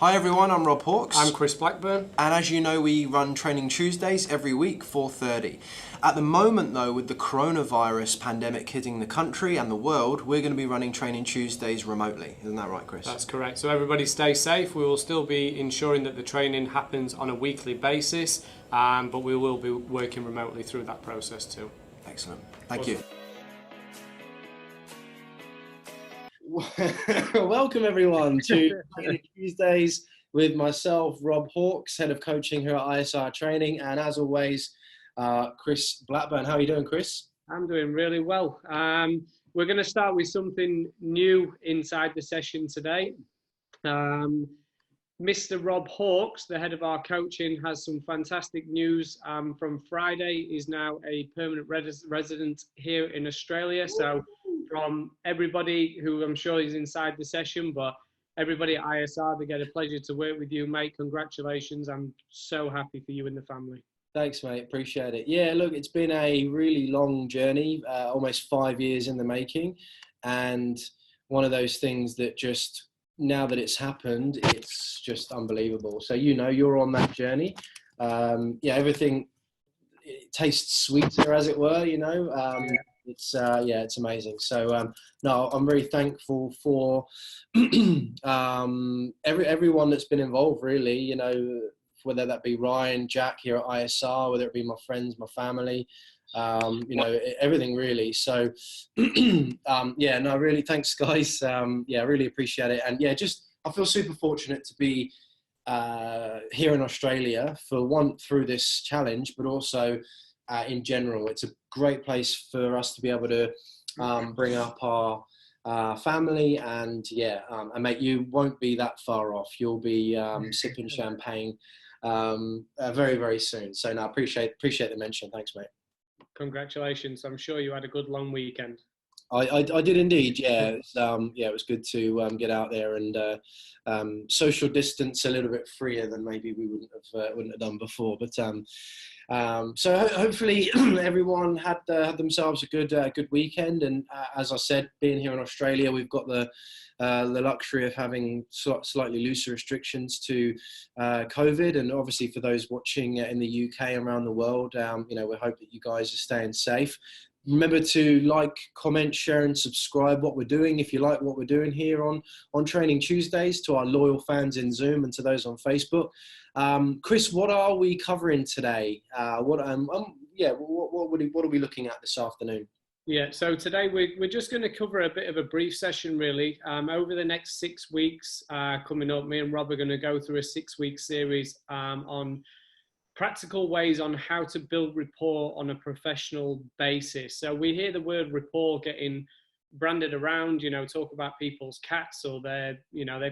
Hi everyone, I'm Rob Hawkes. I'm Chris Blackburn. And as you know, we run Training Tuesdays every week, 4:30. At the moment though, with the coronavirus pandemic hitting the country and the world, we're going to be running Training Tuesdays remotely. Isn't that right, Chris? That's correct. So everybody stay safe. We will still be ensuring that the training happens on a weekly basis, but we will be working remotely through that process too. Excellent. Thank you. Welcome everyone to Training Tuesdays with myself, Rob Hawkes, Head of Coaching here at ISR Training, and as always, Chris Blackburn. How are you doing, Chris? I'm doing really well. We're going to start with something new inside the session today. Mr. Rob Hawkes, the head of our coaching, has some fantastic news. From Friday, he's now a permanent resident here in Australia. So from everybody who I'm sure is inside the session, but everybody at ISR, they get a pleasure to work with you, mate. Congratulations. I'm so happy for you and the family. Thanks, mate. Appreciate it. Yeah, look, it's been a really long journey, almost 5 years in the making. And one of those things that just, now that it's happened, it's just unbelievable. So, you're on that journey. Everything, it tastes sweeter, as it were, It's it's amazing. So no, I'm very thankful for everyone that's been involved, really, whether that be Ryan, Jack here at ISR, whether it be my friends, my family, everything really. So really thanks guys. Really appreciate it. And I feel super fortunate to be here in Australia through this challenge, but also in general. It's a great place for us to be able to bring up our family, and mate, you won't be that far off. You'll be sipping champagne very, very soon. So no, appreciate the mention. Thanks, mate. Congratulations. I'm sure you had a good long weekend. I did indeed. It was good to get out there and social distance a little bit freer than maybe we wouldn't have done before. But so hopefully everyone had themselves a good weekend. And as I said, being here in Australia, we've got the luxury of having slightly looser restrictions to COVID. And obviously for those watching in the UK and around the world, we hope that you guys are staying safe. Remember to like, comment, share and subscribe what we're doing. If you like what we're doing here on Training Tuesdays, to our loyal fans in Zoom and to those on Facebook. Chris, what are we covering today? What are we looking at this afternoon? Yeah, so today we're just going to cover a bit of a brief session, really. Over the next 6 weeks coming up, me and Rob are going to go through a 6-week series on practical ways on how to build rapport on a professional basis. So we hear the word rapport getting branded around, talk about people's cats, or they've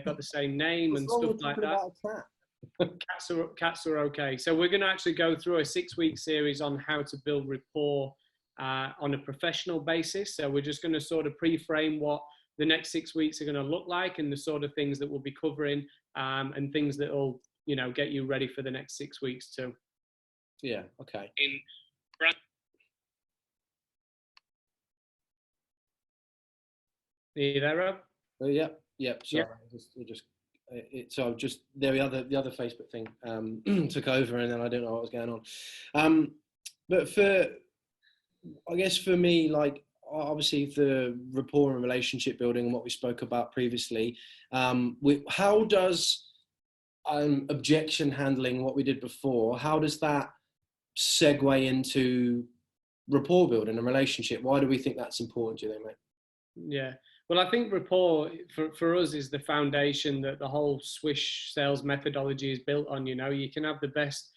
got the same name and stuff like that. Cats are okay. So we're going to actually go through a 6-week series on how to build rapport on a professional basis. So we're just going to sort of pre-frame what the next 6 weeks are going to look like, and the sort of things that we'll be covering, and things that will get you ready for the next 6 weeks too. Yeah. Okay. Are you there, Rob? Yeah. Sorry, so just the other Facebook thing took over, and then I don't know what was going on. But for me, like, obviously the rapport and relationship building and what we spoke about previously, how does objection handling, what we did before, how does that segue into rapport building and relationship? Why do we think that's important, do you think, mate? Yeah, well, I think rapport for us is the foundation that the whole Swish sales methodology is built on. You can have the best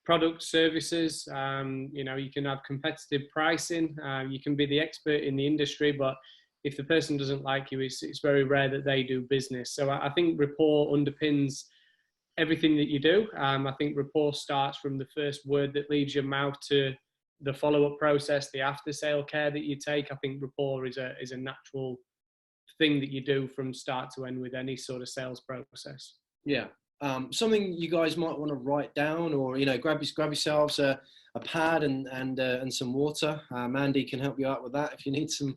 product services, you can have competitive pricing, you can be the expert in the industry, but if the person doesn't like you, it's very rare that they do business. So I think rapport underpins everything that you do. I think rapport starts from the first word that leaves your mouth to the follow-up process, the after-sale care that you take. I think rapport is a natural thing that you do from start to end with any sort of sales process. Yeah. something you guys might want to write down, or grab yourselves a pad and some water. Mandy can help you out with that if you need some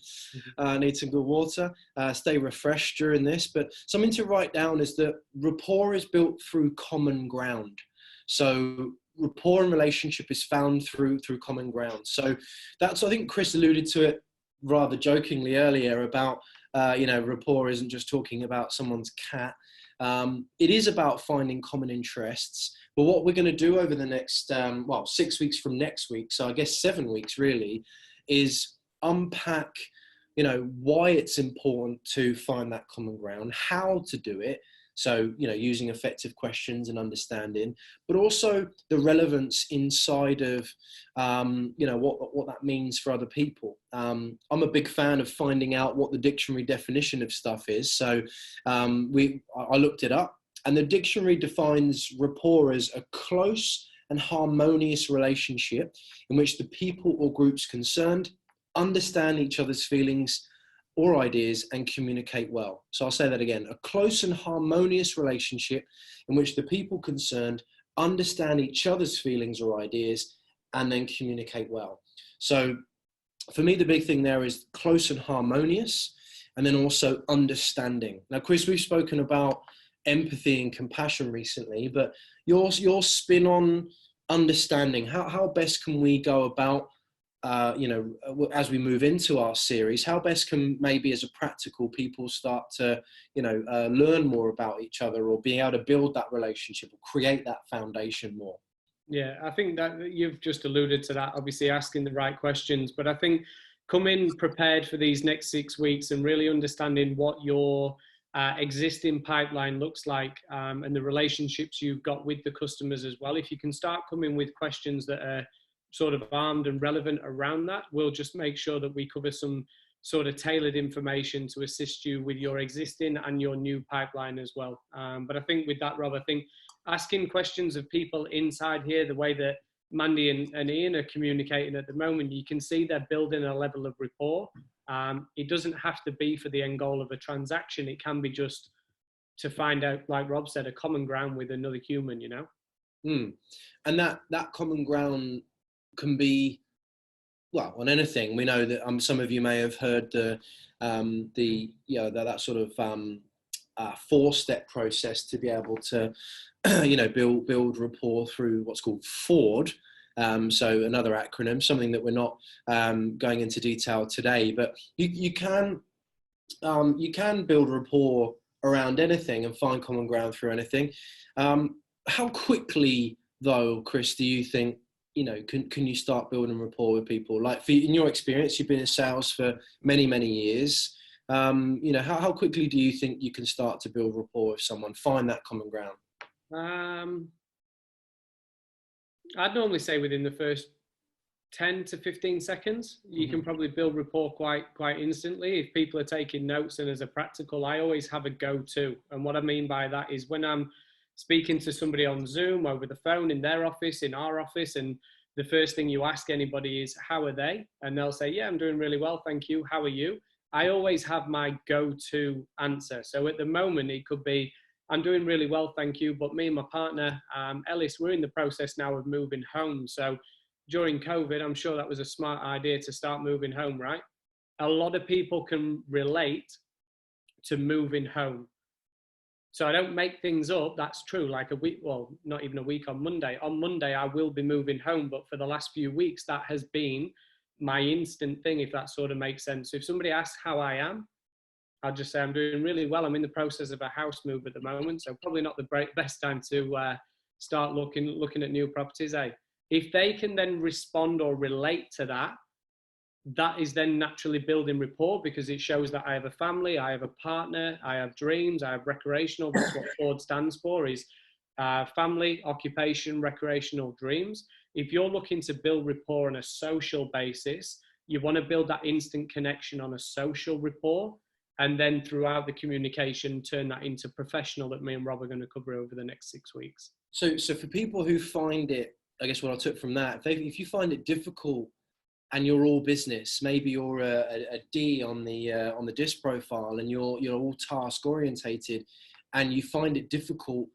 good water. Stay refreshed during this. But something to write down is that rapport is built through common ground. So rapport and relationship is found through common ground. So I think Chris alluded to it rather jokingly earlier about rapport isn't just talking about someone's cat. It is about finding common interests. But what we're going to do over the next 6 weeks from next week, so I guess 7 weeks really, is unpack why it's important to find that common ground, how to do it. So, using effective questions and understanding, but also the relevance inside of, what that means for other people. I'm a big fan of finding out what the dictionary definition of stuff is. So I looked it up, and the dictionary defines rapport as a close and harmonious relationship in which the people or groups concerned understand each other's feelings or ideas and communicate well. So I'll say that again: a close and harmonious relationship in which the people concerned understand each other's feelings or ideas and then communicate well. So for me, the big thing there is close and harmonious, and then also understanding. Now, Chris, we've spoken about empathy and compassion recently, but your spin on understanding, how best can we go about as we move into our series, how best can maybe as a practical people start to, learn more about each other, or being able to build that relationship or create that foundation more? Yeah, I think that you've just alluded to that, obviously asking the right questions, but I think coming prepared for these next 6 weeks and really understanding what your existing pipeline looks like, and the relationships you've got with the customers as well. If you can start coming with questions that are sort of armed and relevant around that, we'll just make sure that we cover some sort of tailored information to assist you with your existing and your new pipeline as well. But I think with that, Rob, I think asking questions of people inside here, the way that Mandy and Ian are communicating at the moment, you can see they're building a level of rapport. It doesn't have to be for the end goal of a transaction. It can be just to find out, like Rob said, a common ground with another human, And that common ground can be, well, on anything. We know that some of you may have heard that sort of 4-step process to be able to build rapport through what's called Ford. So another acronym, something that we're not going into detail today, but you can build rapport around anything and find common ground through anything. How quickly, though, Chris, do you think can you start building rapport with people? Like, in your experience, you've been in sales for many years. How quickly do you think you can start to build rapport with someone, find that common ground? I'd normally say within the first 10 to 15 seconds, you can probably build rapport quite instantly. If people are taking notes, and as a practical, I always have a go-to. And what I mean by that is when I'm speaking to somebody on Zoom, over the phone, in their office, in our office, and the first thing you ask anybody is, how are they? And they'll say, yeah, I'm doing really well, thank you. How are you? I always have my go-to answer. So at the moment, it could be, I'm doing really well, thank you. But me and my partner, Ellis, we're in the process now of moving home. So during COVID, I'm sure that was a smart idea to start moving home, right? A lot of people can relate to moving home. So I don't make things up. That's true. Like a week, well, not even a week, on Monday. On Monday, I will be moving home. But for the last few weeks, that has been my instant thing, if that sort of makes sense. So if somebody asks how I am, I'll just say I'm doing really well. I'm in the process of a house move at the moment. So probably not the best time to start looking at new properties. If they can then respond or relate to that, that is then naturally building rapport, because it shows that I have a family, I have a partner, I have dreams, I have recreational. That's what Ford stands for, is family, occupation, recreational, dreams. If you're looking to build rapport on a social basis, you want to build that instant connection on a social rapport, and then throughout the communication, turn that into professional, that me and Rob are going to cover over the next 6 weeks. So for people who find it, I guess what I took from that, if you find it difficult and you're all business, maybe you're a D on the DISC profile, and you're all task orientated, and you find it difficult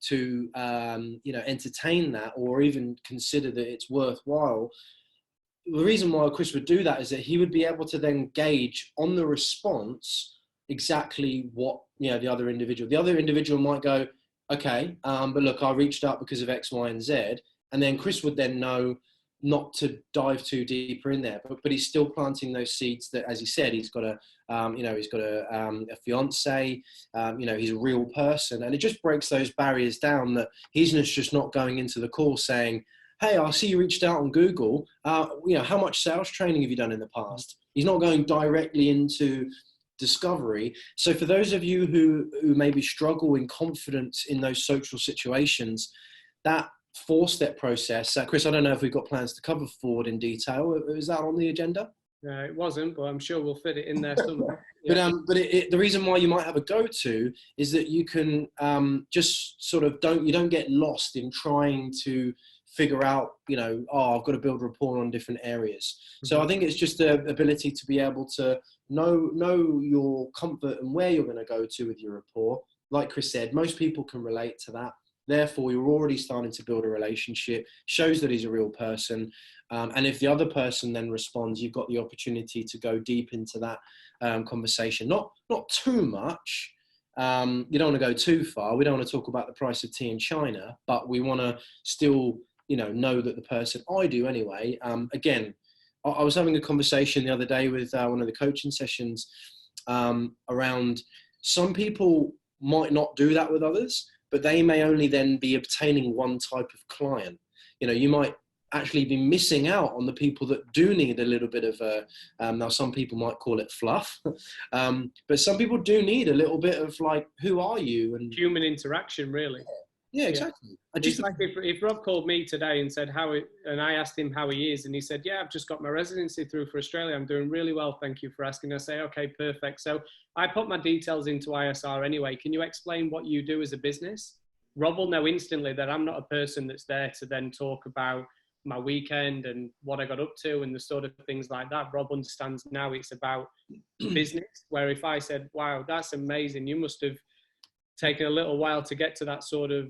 to entertain that or even consider that it's worthwhile, the reason why Chris would do that is that he would be able to then gauge on the response exactly what the other individual might go, okay, but look, I reached out because of X, Y, and Z, and then Chris would then know not to dive too deeper in there, but he's still planting those seeds that, as he said, he's got a fiance, he's a real person, and it just breaks those barriers down that he's just not going into the call saying, hey, I see you reached out on Google, how much sales training have you done in the past? He's not going directly into discovery. So for those of you who maybe struggle in confidence in those social situations, that 4-step process, Chris, I don't know if we've got plans to cover forward in detail. Is that on the agenda? It wasn't, but I'm sure we'll fit it in there somewhere. Yeah. But the reason why you might have a go-to is that you can just sort of don't get lost in trying to figure out, I've got to build rapport on different areas. Mm-hmm. So I think it's just the ability to be able to know your comfort and where you're going to go to with your rapport. Like Chris said, most people can relate to that. Therefore, you're already starting to build a relationship, shows that he's a real person. And if the other person then responds, you've got the opportunity to go deep into that conversation. Not too much. You don't want to go too far. We don't want to talk about the price of tea in China, but we want to still, know that the person, I do anyway. Again, I was having a conversation the other day with one of the coaching sessions around some people might not do that with others, but they may only then be obtaining one type of client. You might actually be missing out on the people that do need a little bit of now some people might call it fluff, but some people do need a little bit of like, who are you? And human interaction, really. Yeah, exactly. Yeah. It's like if Rob called me today and said and I asked him how he is, and he said, yeah, I've just got my residency through for Australia. I'm doing really well. Thank you for asking. I say, okay, perfect. So I put my details into ISR anyway. Can you explain what you do as a business? Rob will know instantly that I'm not a person that's there to then talk about my weekend and what I got up to and the sort of things like that. Rob understands now it's about business, where if I said, wow, that's amazing, you must have taken a little while to get to that sort of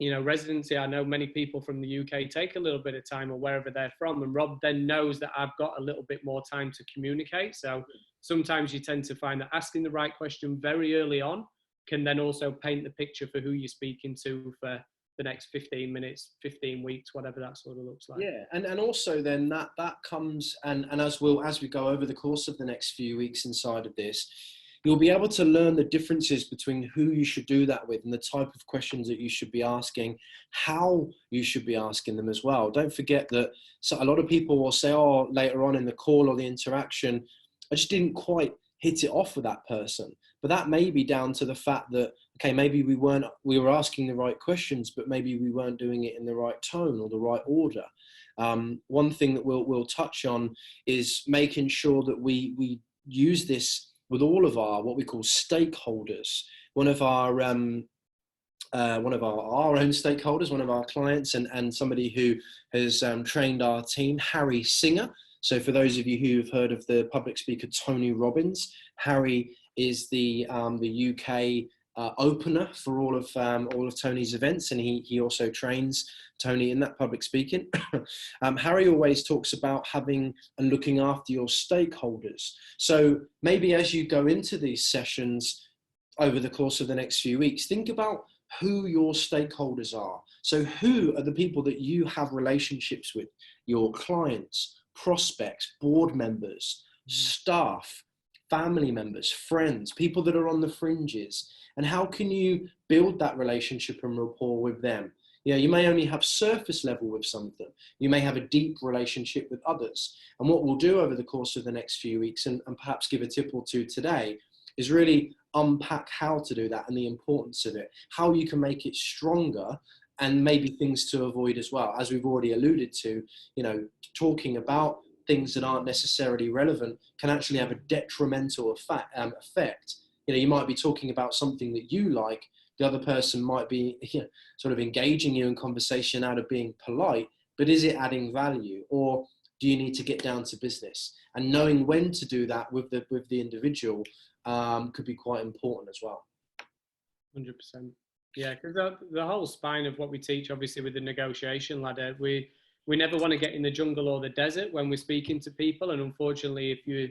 residency. I know many people from the UK take a little bit of time or wherever they're from, and Rob then knows that I've got a little bit more time to communicate. So sometimes you tend to find that asking the right question very early on can then also paint the picture for who you're speaking to for the next 15 minutes, 15 weeks, whatever that sort of looks like. Yeah, and also then that comes, and as we go over the course of the next few weeks inside of this, you'll be able to learn the differences between who you should do that with and the type of questions that you should be asking, how you should be asking them as well. Don't forget that a lot of people will say, oh, later on in the call or the interaction, I just didn't quite hit it off with that person. But that may be down to the fact that, okay, maybe we were asking the right questions, but maybe we weren't doing it in the right tone or the right order. One thing that we'll touch on is making sure that we use this with all of our, what we call stakeholders. One of our own stakeholders, one of our clients, and somebody who has trained our team, Harry Singer. So for those of you who've heard of the public speaker Tony Robbins, Harry is the UK opener for all of Tony's events, and he also trains Tony in that public speaking. Harry always talks about having and looking after your stakeholders. So maybe as you go into these sessions over the course of the next few weeks, think about who your stakeholders are. So who are the people that you have relationships with? Your clients, prospects, board members, staff, family members, friends, people that are on the fringes. And how can you build that relationship and rapport with them? You may only have surface level with some of them. You may have a deep relationship with others. And what we'll do over the course of the next few weeks, and perhaps give a tip or two today, is really unpack how to do that and the importance of it, how you can make it stronger, and maybe things to avoid as well. As we've already alluded to, talking about things that aren't necessarily relevant can actually have a detrimental effect. You might be talking about something that you like, the other person might be sort of engaging you in conversation out of being polite, but is it adding value, or do you need to get down to business? And knowing when to do that with the individual could be quite important as well. 100%. Yeah, because the whole spine of what we teach, obviously, with the negotiation ladder, we never want to get in the jungle or the desert when we're speaking to people. And unfortunately, if you're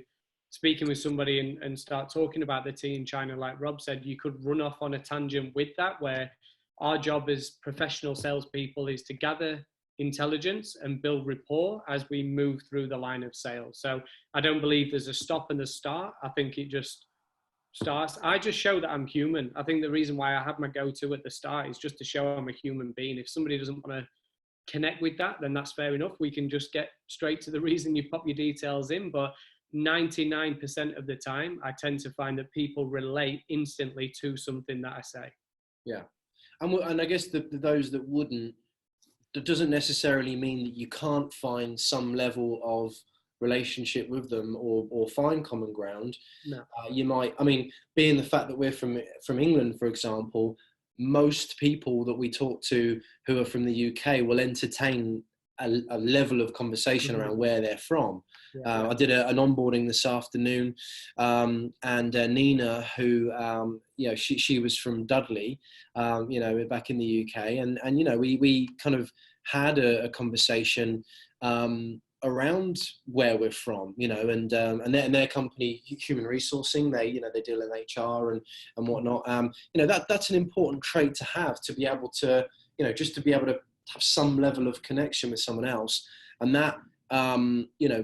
speaking with somebody and start talking about the tea in China, like Rob said, you could run off on a tangent with that, where our job as professional salespeople is to gather intelligence and build rapport as we move through the line of sales. So I don't believe there's a stop and a start. I think it just starts. I just show that I'm human. I think the reason why I have my go-to at the start is just to show I'm a human being. If somebody doesn't want to connect with that, then that's fair enough. We can just get straight to the reason you pop your details in. But 99% of the time, I tend to find that people relate instantly to something that I say. Yeah. And I guess those that wouldn't, that doesn't necessarily mean that you can't find some level of relationship with them or find common ground. No. You might, I mean, being the fact that we're from England, for example, most people that we talk to who are from the UK will entertain a level of conversation around where they're from. I did an onboarding this afternoon, and Nina, who she was from Dudley, back in the UK, and we kind of had a conversation around where we're from, and their company, human resourcing, they deal in HR and whatnot. That's an important trait to have, to be able to, just to be able to have some level of connection with someone else. And that,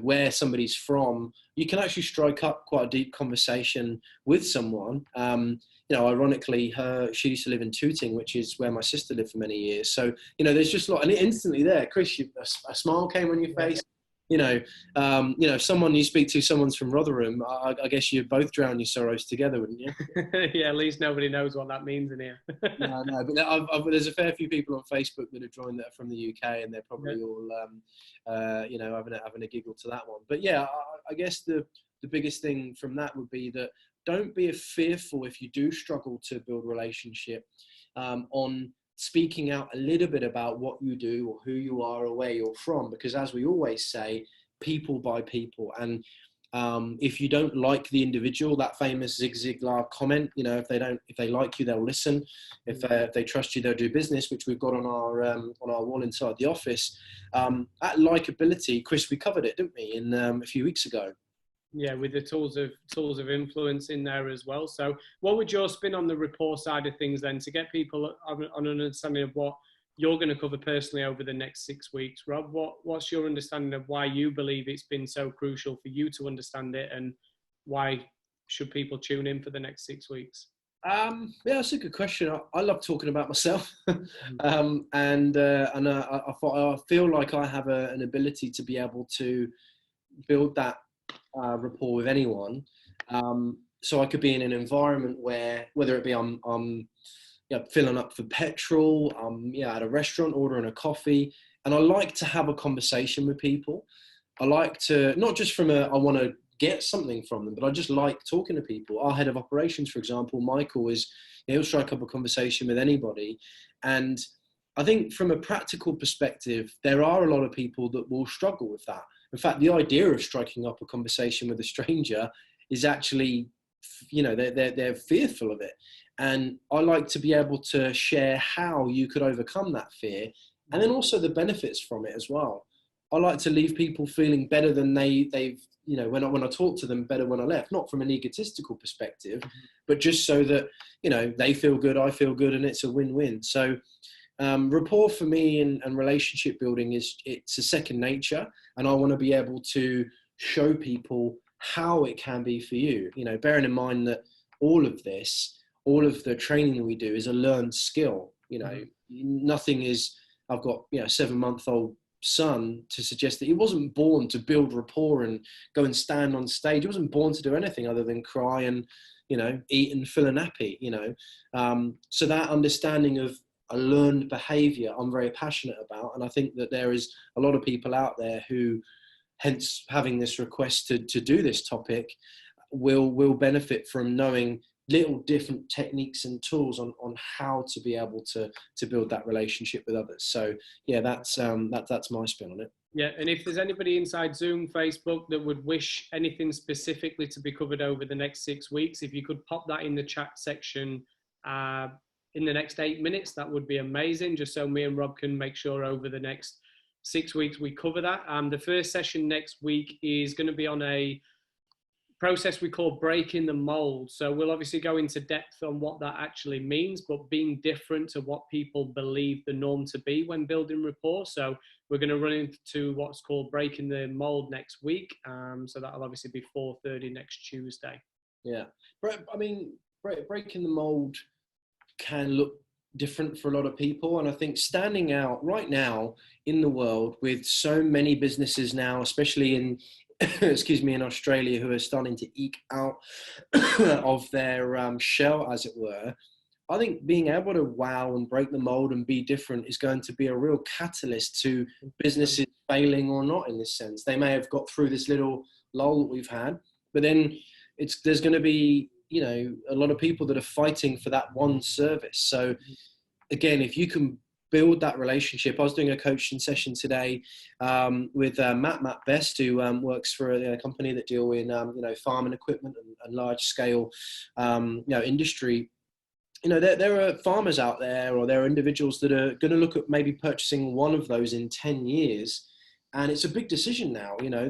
where somebody's from, you can actually strike up quite a deep conversation with someone. Ironically, she used to live in Tooting, which is where my sister lived for many years. So, there's just a lot, and instantly there, Chris, a smile came on your face. Someone you speak to, someone's from Rotherham, I guess you'd both drown your sorrows together, wouldn't you? Yeah, at least nobody knows what that means in here. No, but there's a fair few people on Facebook that have joined that are from the UK, and they're probably all, having a giggle to that one. But yeah, I guess the biggest thing from that would be that don't be fearful if you do struggle to build relationship, on speaking out a little bit about what you do or who you are or where you're from, because as we always say, people by people. And if you don't like the individual, that famous Zig Ziglar comment, if they like you, they'll listen. If they trust you, they'll do business, which we've got on our wall inside the office. That likability, Chris, we covered it, didn't we, in a few weeks ago? Yeah, with the tools of influence in there as well. So what would your spin on the rapport side of things then, to get people on an understanding of what you're going to cover personally over the next 6 weeks? Rob, what's your understanding of why you believe it's been so crucial for you to understand it, and why should people tune in for the next 6 weeks? Yeah, that's a good question. I love talking about myself, and I feel like I have an ability to be able to build that rapport with anyone. So I could be in an environment where, whether it be I'm filling up for petrol, at a restaurant ordering a coffee, and I like to have a conversation with people. I like to, not just from I want to get something from them, but I just like talking to people. Our head of operations, for example, Michael, he'll strike up a conversation with anybody. And I think from a practical perspective, there are a lot of people that will struggle with that. In fact, the idea of striking up a conversation with a stranger is actually, they're fearful of it. And I like to be able to share how you could overcome that fear, and then also the benefits from it as well. I like to leave people feeling better than they've, when I talk to them, better when I left, not from an egotistical perspective, but just so that, they feel good, I feel good, and it's a win-win. So rapport for me and relationship building it's a second nature, and I want to be able to show people how it can be for you. Bearing in mind that all of the training that we do is a learned skill. Nothing is. I've got a 7-month-old son to suggest that he wasn't born to build rapport and go and stand on stage. He wasn't born to do anything other than cry and eat and fill a nappy. So that understanding of a learned behavior I'm very passionate about, and I think that there is a lot of people out there who, hence having this request to do this topic, will benefit from knowing little different techniques and tools on how to be able to build that relationship with others. So yeah, that's my spin on it. Yeah, and if there's anybody inside Zoom, Facebook that would wish anything specifically to be covered over the next 6 weeks, if you could pop that in the chat section in the next 8 minutes, that would be amazing, just so me and Rob can make sure over the next 6 weeks we cover that. The first session next week is going to be on a process we call breaking the mold. So we'll obviously go into depth on what that actually means, but being different to what people believe the norm to be when building rapport. So we're going to run into what's called breaking the mold next week. So that'll obviously be 4:30 next Tuesday. Yeah. I mean, breaking the mold can look different for a lot of people. And I think standing out right now in the world with so many businesses now, especially in, excuse me, in Australia, who are starting to eke out of their shell, as it were, I think being able to wow and break the mold and be different is going to be a real catalyst to businesses failing or not in this sense. They may have got through this little lull that we've had, but then there's going to be, you know, a lot of people that are fighting for that one service. So again, if you can build that relationship. I was doing a coaching session today with Matt Best, who works for a company that deal in farming equipment and large scale industry. You know, there are farmers out there, or there are individuals that are going to look at maybe purchasing one of those in 10 years, and it's a big decision now. You know,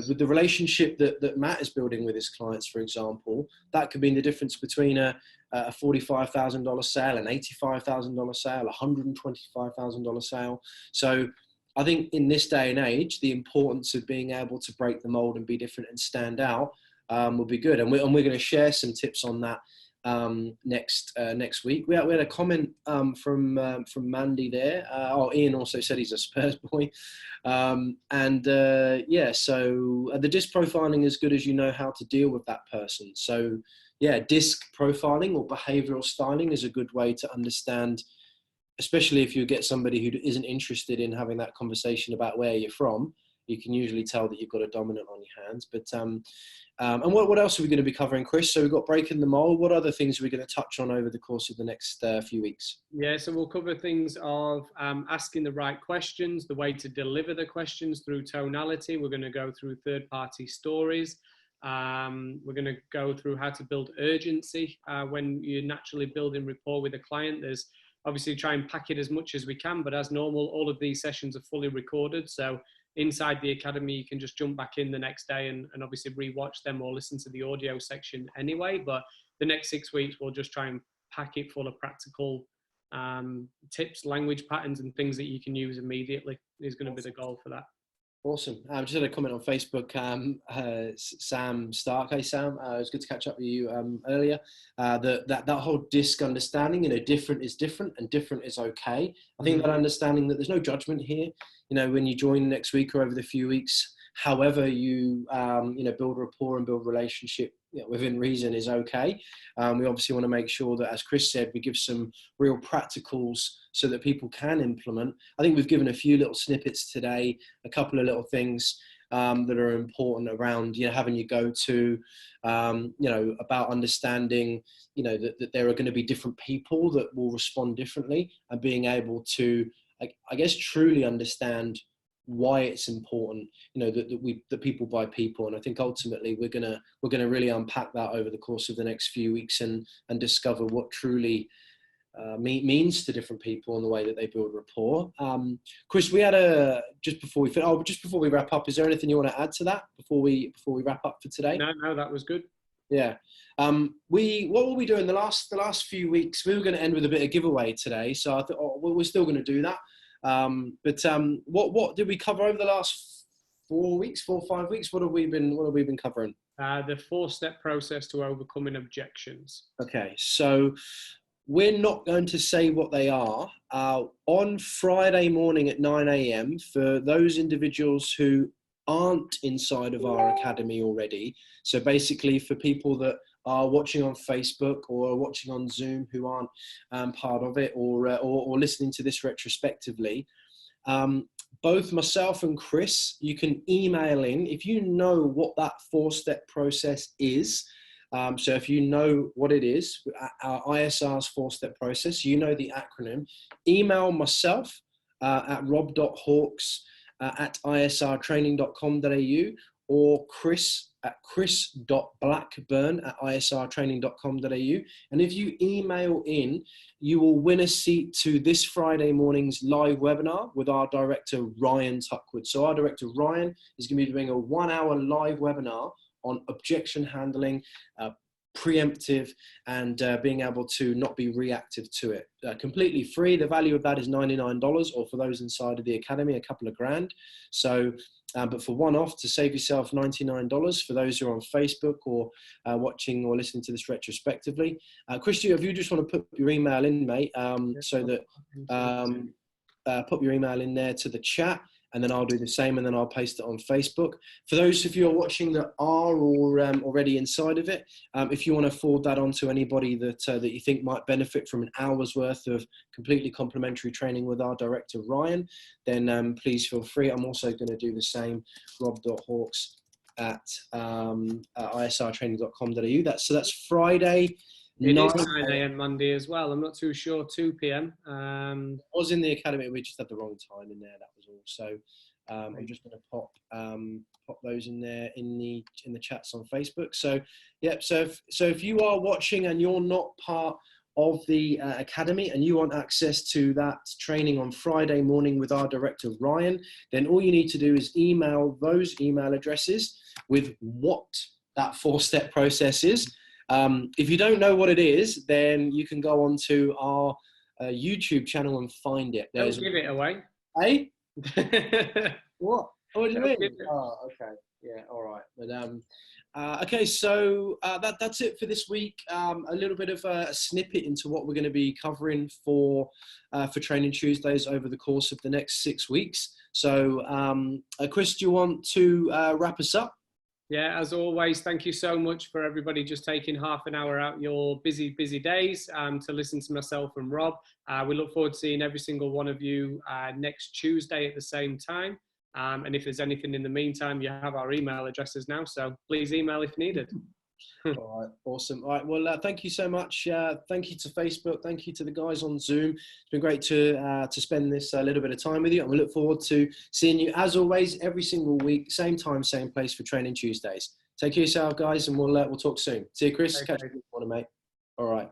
with the relationship that Matt is building with his clients, for example, that could be the difference between a $45,000 sale, an $85,000 sale, a $125,000 sale. So I think in this day and age, the importance of being able to break the mold and be different and stand out will be good. And we're going to share some tips on that next week. We had a comment from Mandy there. Ian also said he's a Spurs boy. So the disc profiling is good as you know how to deal with that person. So yeah, disc profiling or behavioral styling is a good way to understand, especially if you get somebody who isn't interested in having that conversation about where you're from. You can usually tell that you've got a dominant on your hands. But and what else are we going to be covering, Chris? So we've got breaking the mold. What other things are we going to touch on over the course of the next few weeks? Yeah, so we'll cover things of asking the right questions, the way to deliver the questions through tonality. We're going to go through third-party stories. We're going to go through how to build urgency when you're naturally building rapport with a client. There's obviously try and pack it as much as we can, but as normal, all of these sessions are fully recorded. So inside the academy, you can just jump back in the next day and obviously rewatch them or listen to the audio section anyway. But the next 6 weeks, we'll just try and pack it full of practical tips, language patterns, and things that you can use immediately is going to be the goal for that. Awesome. I just had a comment on Facebook. Sam Stark. Hey, Sam. It was good to catch up with you earlier. That whole disc understanding, different is different and different is okay. I think that understanding that there's no judgment here. You know, when you join next week or over the few weeks, however you build rapport and build relationship within reason is okay. We obviously want to make sure that, as Chris said, we give some real practicals so that people can implement. I think we've given a few little snippets today, a couple of little things that are important around having you go to about understanding that there are going to be different people that will respond differently, and being able to I guess truly understand why it's important, that people buy people. And I think ultimately we're gonna really unpack that over the course of the next few weeks and discover what truly means to different people and the way that they build rapport. Chris, we had just before we wrap up, is there anything you want to add to that before we wrap up for today? No, that was good. Yeah. What will we do in the last few weeks? We were going to end with a bit of giveaway today, so I thought we're still going to do that. What did we cover over the last 4 or 5 weeks? What have we been covering? The 4-step process to overcoming objections. Okay, so we're not going to say what they are. On Friday morning at 9 a.m. for those individuals who aren't inside of our academy already. So basically for people that are watching on Facebook or watching on Zoom who aren't part of it, or listening to this retrospectively, both myself and Chris, you can email in if you know what that 4-step process is. So if you know what it is, our ISR's 4-step process, the acronym, email myself at rob.hawkes at isrtraining.com.au, or Chris at chris.blackburn@isrtraining.com.au. And if you email in, you will win a seat to this Friday morning's live webinar with our director, Ryan Tuckwood. So our director, Ryan, is going to be doing a 1-hour live webinar on objection handling, preemptive, and being able to not be reactive to it. Completely free. The value of that is $99, or for those inside of the academy, a couple of grand. So, but for one-off, to save yourself $99 for those who are on Facebook or watching or listening to this retrospectively. Christy, if you just want to put your email in, mate, so that put your email in there to the chat, and then I'll do the same, and then I'll paste it on Facebook. For those of you who are watching that are or already inside of it, if you want to forward that on to anybody that that you think might benefit from an hour's worth of completely complimentary training with our director, Ryan, then please feel free. I'm also going to do the same, rob.hawkes at isrtraining.com.au. That's Friday. It is 9 a.m. Monday as well. I'm not too sure. 2 p.m. I was in the academy. We just had the wrong time in there. That was all. So I'm just going to pop those in there in the chats on Facebook. So yeah. So if you are watching and you're not part of the academy and you want access to that training on Friday morning with our director Ryan, then all you need to do is email those email addresses with what that 4-step process is. If you don't know what it is, then you can go onto our YouTube channel and find it. Don't give it away. Hey? What? What do you mean? Oh, okay. Yeah, all right. But okay, so that's it for this week. A little bit of a snippet into what we're going to be covering for Training Tuesdays over the course of the next 6 weeks. So, Chris, do you want to wrap us up? Yeah, as always, thank you so much for everybody just taking half an hour out your busy days to listen to myself and Rob. We look forward to seeing every single one of you next Tuesday at the same time. And if there's anything in the meantime, you have our email addresses now, so please email if needed. All right, awesome. All right, well, thank you so much. Thank you to Facebook. Thank you to the guys on Zoom. It's been great to spend this little bit of time with you, and we look forward to seeing you, as always, every single week, same time, same place for Training Tuesdays. Take care of yourself, guys, and we'll talk soon. See you, Chris. Catch you in the morning, mate. All right.